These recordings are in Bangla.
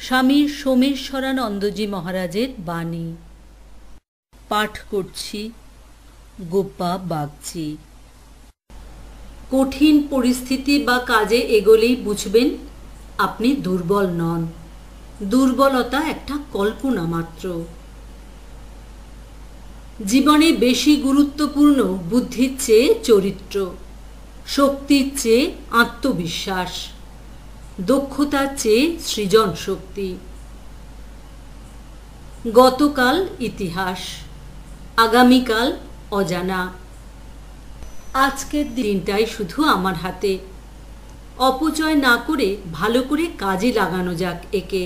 স্বামী সোমেশ্বরানন্দজি মহারাজের বাণী পাঠ করছি গোপা বাগচি। কঠিন পরিস্থিতি বা কাজে এগোলেই বুঝবেন আপনি দুর্বল নন। দুর্বলতা একটা কল্পনা মাত্র। জীবনে বেশি গুরুত্বপূর্ণ বুদ্ধির চেয়ে চরিত্র, শক্তির চেয়ে আত্মবিশ্বাস, দক্ষতার চেয়ে সৃজন শক্তি। গতকাল ইতিহাস, আগামীকাল অজানা। আজকের দিনটাই শুধু আমার হাতে। অপচয় না করে ভালো করে কাজে লাগানো যাক একে।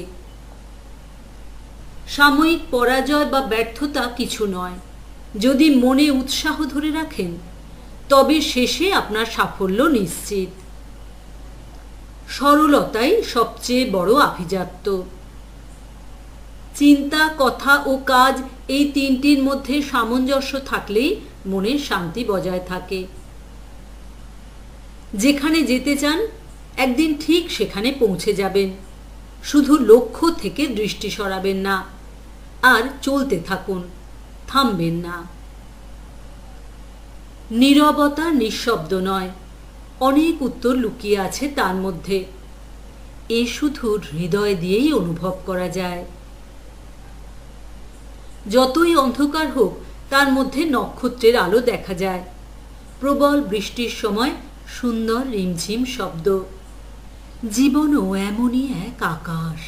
সাময়িক পরাজয় বা ব্যর্থতা কিছু নয়। যদি মনে উৎসাহ ধরে রাখেন তবে শেষে আপনার সাফল্য নিশ্চিত। সরলতাই সবচেয়ে বড় আভিজাত্য। চিন্তা, কথা ও কাজ এই তিনটির মধ্যে সামঞ্জস্য থাকলেই মনের শান্তি বজায় থাকে। যেখানে যেতে চান একদিন ঠিক সেখানে পৌঁছে যাবেন। শুধু লক্ষ্য থেকে দৃষ্টি সরাবেন না, আর চলতে থাকুন, থামবেন না। নীরবতা নিঃশব্দ নয়, অনেক উত্তর লুকিয়ে আছে তার মধ্যে। এ শুধু হৃদয় দিয়েই অনুভব করা যায়। যতই অন্ধকার হোক তার মধ্যে নক্ষত্রের আলো দেখা যায়। প্রবল বৃষ্টির সময় সুন্দর রিমঝিম শব্দ। জীবনও এমনই এক আকাশ।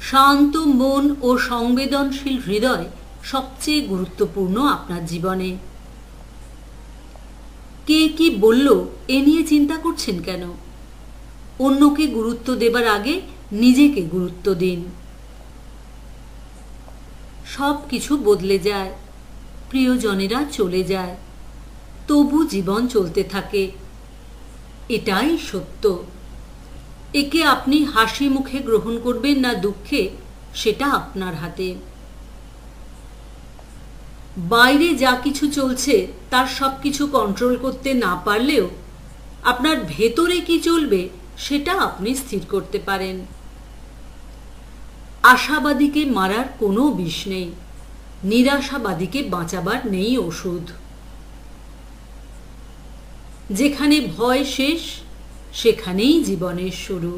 শান্ত মন ও সংবেদনশীল হৃদয় সবচেয়ে গুরুত্বপূর্ণ আপনার জীবনে। কে কি বলল এ নিয়ে চিন্তা করছেন কেন? অন্যকে গুরুত্ব দেবার আগে নিজেকে গুরুত্ব দিন। সব কিছু বদলে যায়, প্রিয়জনেরা চলে যায়, তবু জীবন চলতে থাকে। এটাই সত্য। একে আপনি হাসি মুখে গ্রহণ করবেন না দুঃখে, সেটা আপনার হাতে। বাইরে যা কিছু চলছে তার সবকিছু কন্ট্রোল করতে না পারলেও আপনার ভেতরে কি চলবে সেটা আপনি স্থির করতে পারেন। আশাবাদীকে মারার কোনো বিষ নেই, নিরাশাবাদীকে বাঁচাবার নেই ওষুধ। যেখানে ভয় শেষ সেখানেই জীবনের শুরু।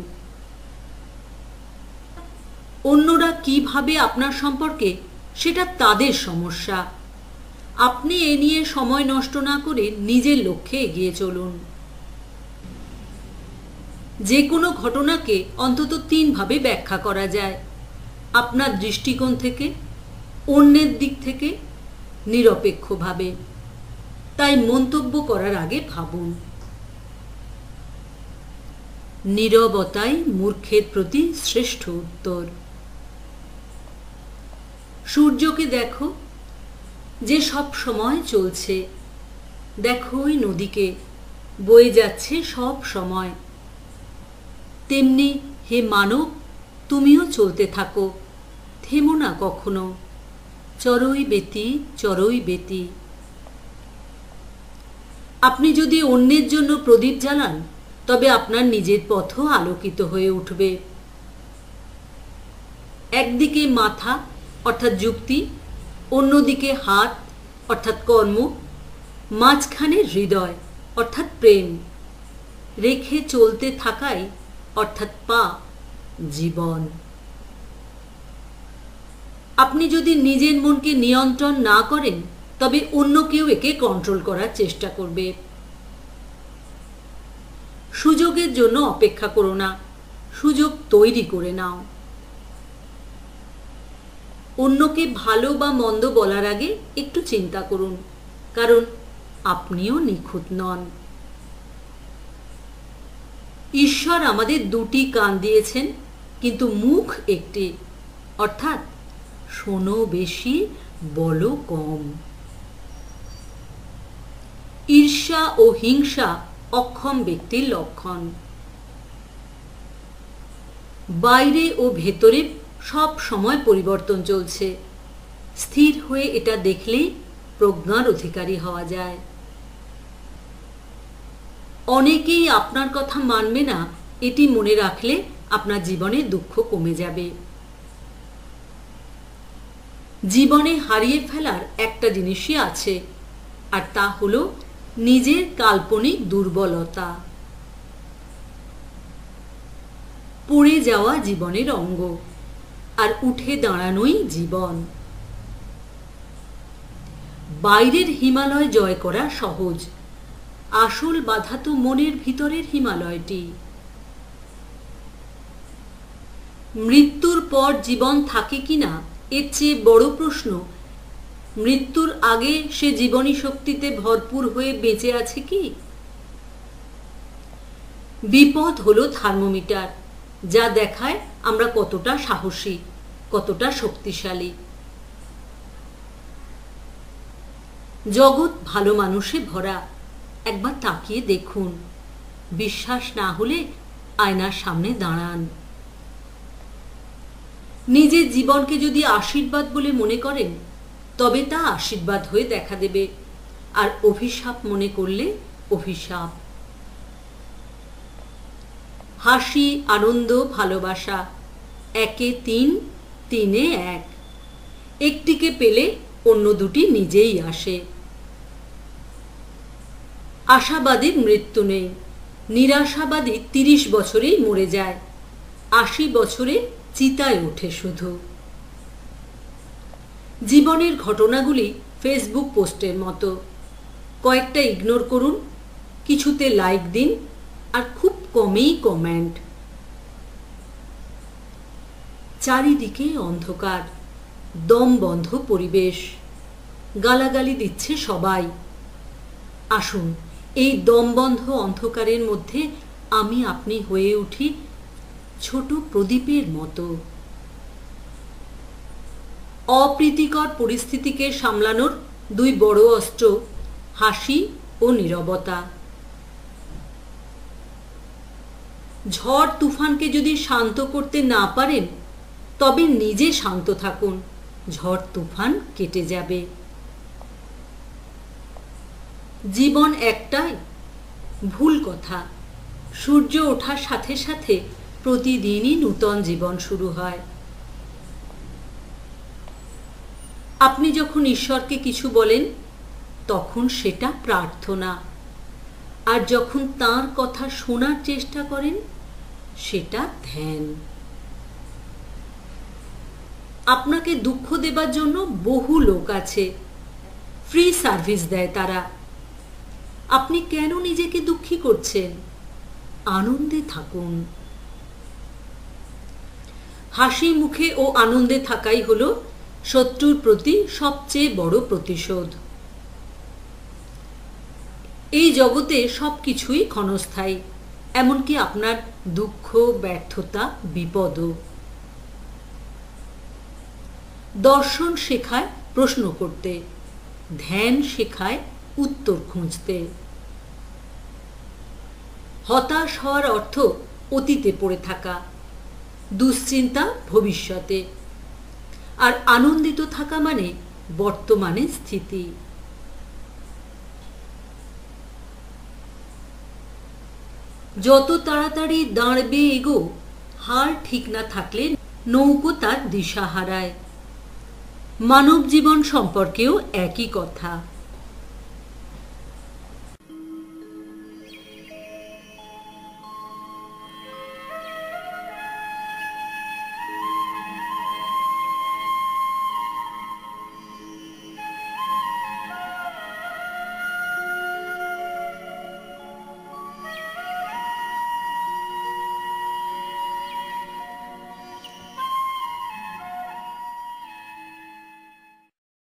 অন্যরা কি ভাবে আপনার সম্পর্কে সেটা তাদের সমস্যা। আপনি এ নিয়ে সময় নষ্ট না করে নিজের লক্ষ্যে এগিয়ে চলুন। যে কোনো ঘটনাকে অন্তত 3 ভাবে ব্যাখ্যা করা যায়: আপনার দৃষ্টিকোণ থেকে, অন্যের দিক থেকে, নিরপেক্ষভাবে। তাই মন্তব্য করার আগে ভাবুন। নীরবতাই মূর্খের প্রতি শ্রেষ্ঠ উত্তর। সূর্যকে দেখো, যে সব সময় চলছে। দেখো ওই নদীকে, বয়ে যাচ্ছে সব সময়। তেমনি হে মানব, তুমিও চলতে থাকো, থেমো না কখনো। চরই বেতি, চরই বেতি। আপনি যদি অন্যের জন্য প্রদীপ জ্বালান তবে আপনার নিজের পথও আলোকিত হয়ে উঠবে। একদিকে মাথা অর্থাৎ যুক্তি, অন্যদিকে হাত অর্থাৎ কর্ম, মাঝখানে হৃদয় অর্থাৎ প্রেম রেখে চলতে থাকাই অর্থাৎ পা জীবন। আপনি যদি নিজের মনকে নিয়ন্ত্রণ না করেন তবে অন্য কেউ একে কন্ট্রোল করার চেষ্টা করবে। সুযোগের জন্য অপেক্ষা করো না, সুযোগ তৈরি করে নাও। অন্যকে ভালো বা মন্দ বলার আগে একটু চিন্তা করুন, কারণ আপনিও নিখুঁত নন। ঈশ্বর আমাদের 2টি কান দিয়েছেন, কিন্তু মুখ একটি, অর্থাৎ শোনো বেশি, বলো কম। ঈর্ষা ও হিংসা অক্ষম ব্যক্তির লক্ষণ। বাইরে ও ভেতরে সব সময় পরিবর্তন চলছে। স্থির হয়ে এটা দেখলেই প্রজ্ঞার অধিকারী হওয়া যায়। অনেকেই আপনার কথা মানবে না, এটি মনে রাখলে আপনার জীবনে দুঃখ কমে যাবে। জীবনে হারিয়ে ফেলার একটা জিনিসই আছে, আর তা হলো নিজের কাল্পনিক দুর্বলতা। পড়ে যাওয়া জীবনের অঙ্গ, আর উঠে দাঁড়ানোই জীবন। বাইরের হিমালয় জয় করা সহজ, আসল বাধা তো মনের ভিতরের হিমালয়টি। মৃত্যুর পর জীবন থাকে কিনা এর চেয়ে বড় প্রশ্ন, মৃত্যুর আগে সে জীবনী শক্তিতে ভরপুর হয়ে বেঁচে আছে কি? বিপদ হলো থার্মোমিটার, যা দেখায় আমরা কতটা সাহসী, কতটা শক্তিশালী। জগৎ ভালো মানুষে ভরা, একবার তাকিয়ে দেখুন। বিশ্বাস না হলে আয়নার সামনে দাঁড়ান। নিজের জীবনকে যদি আশীর্বাদ বলে মনে করেন, তবে তা আশীর্বাদ হয়ে দেখা দেবে, আর অভিশাপ মনে করলে অভিশাপ। হাসি, আনন্দ, ভালোবাসা, একে তিন, তিনে এক। একটিকে পেলে অন্য দুটি নিজেই আসে। আশাবাদীর মৃত্যু নেই, নিরাশাবাদী 30 বছরেই মরে যায়, 80 বছরে চিতায় ওঠে শুধু। জীবনের ঘটনাগুলি ফেসবুক পোস্টের মতো, কয়েকটা ইগনোর করুন, কিছুতে লাইক দিন, আর খুব কমই কমেন্ট। চারিদিকে অন্ধকার, দম বন্ধ পরিবেশ, গালাগালি দিচ্ছে সবাই। আসুন এই দমবন্ধ অন্ধকারের মধ্যে আমি আপনি হয়ে উঠি ছোট প্রদীপের মতো। অপ্রীতিকর পরিস্থিতিকে সামলানোর দুই বড় অস্ত্র, হাসি ও নীরবতা। ঝড় তুফানকে যদি শান্ত করতে না পারেন, তবে নিজে শান্ত থাকুন, ঝড় তুফান কেটে যাবে। জীবন একটাই, ভুল কথা। সূর্য ওঠার সাথে সাথে প্রতিদিনই নূতন জীবন শুরু হয়। আপনি যখন ঈশ্বরকে কিছু বলেন, তখন সেটা প্রার্থনা, আর যখন তাঁর কথা শোনার চেষ্টা করেন, সেটা ধ্যান। আপনাকে দুঃখ দেবার জন্য বহু লোক আছে, ফ্রি সার্ভিস দেয় তারা। আপনি কেন নিজেকে দুঃখী করছেন? আনন্দে থাকুন। হাসি মুখে ও আনন্দে থাকাই হলো শত্রুর প্রতি সবচেয়ে বড় প্রতিশোধ। এই জগতে সবকিছুই ক্ষণস্থায়ী, এমনকি আপনার দুঃখ, ব্যর্থতা, বিপদও। দর্শন শেখায় প্রশ্ন করতে, ধ্যান শেখায় উত্তর খুঁজতে। হতাশ হওয়ার অর্থ অতীতে পড়ে থাকা, দুশ্চিন্তা ভবিষ্যতে, আর আনন্দিত থাকা মানে বর্তমানে স্থিতি। যত তাড়াতাড়ি দাঁড়বে এগো, হাল ঠিক না থাকলে নৌকো তার দিশা হারায়। মানব জীবন সম্পর্কেও একই কথা।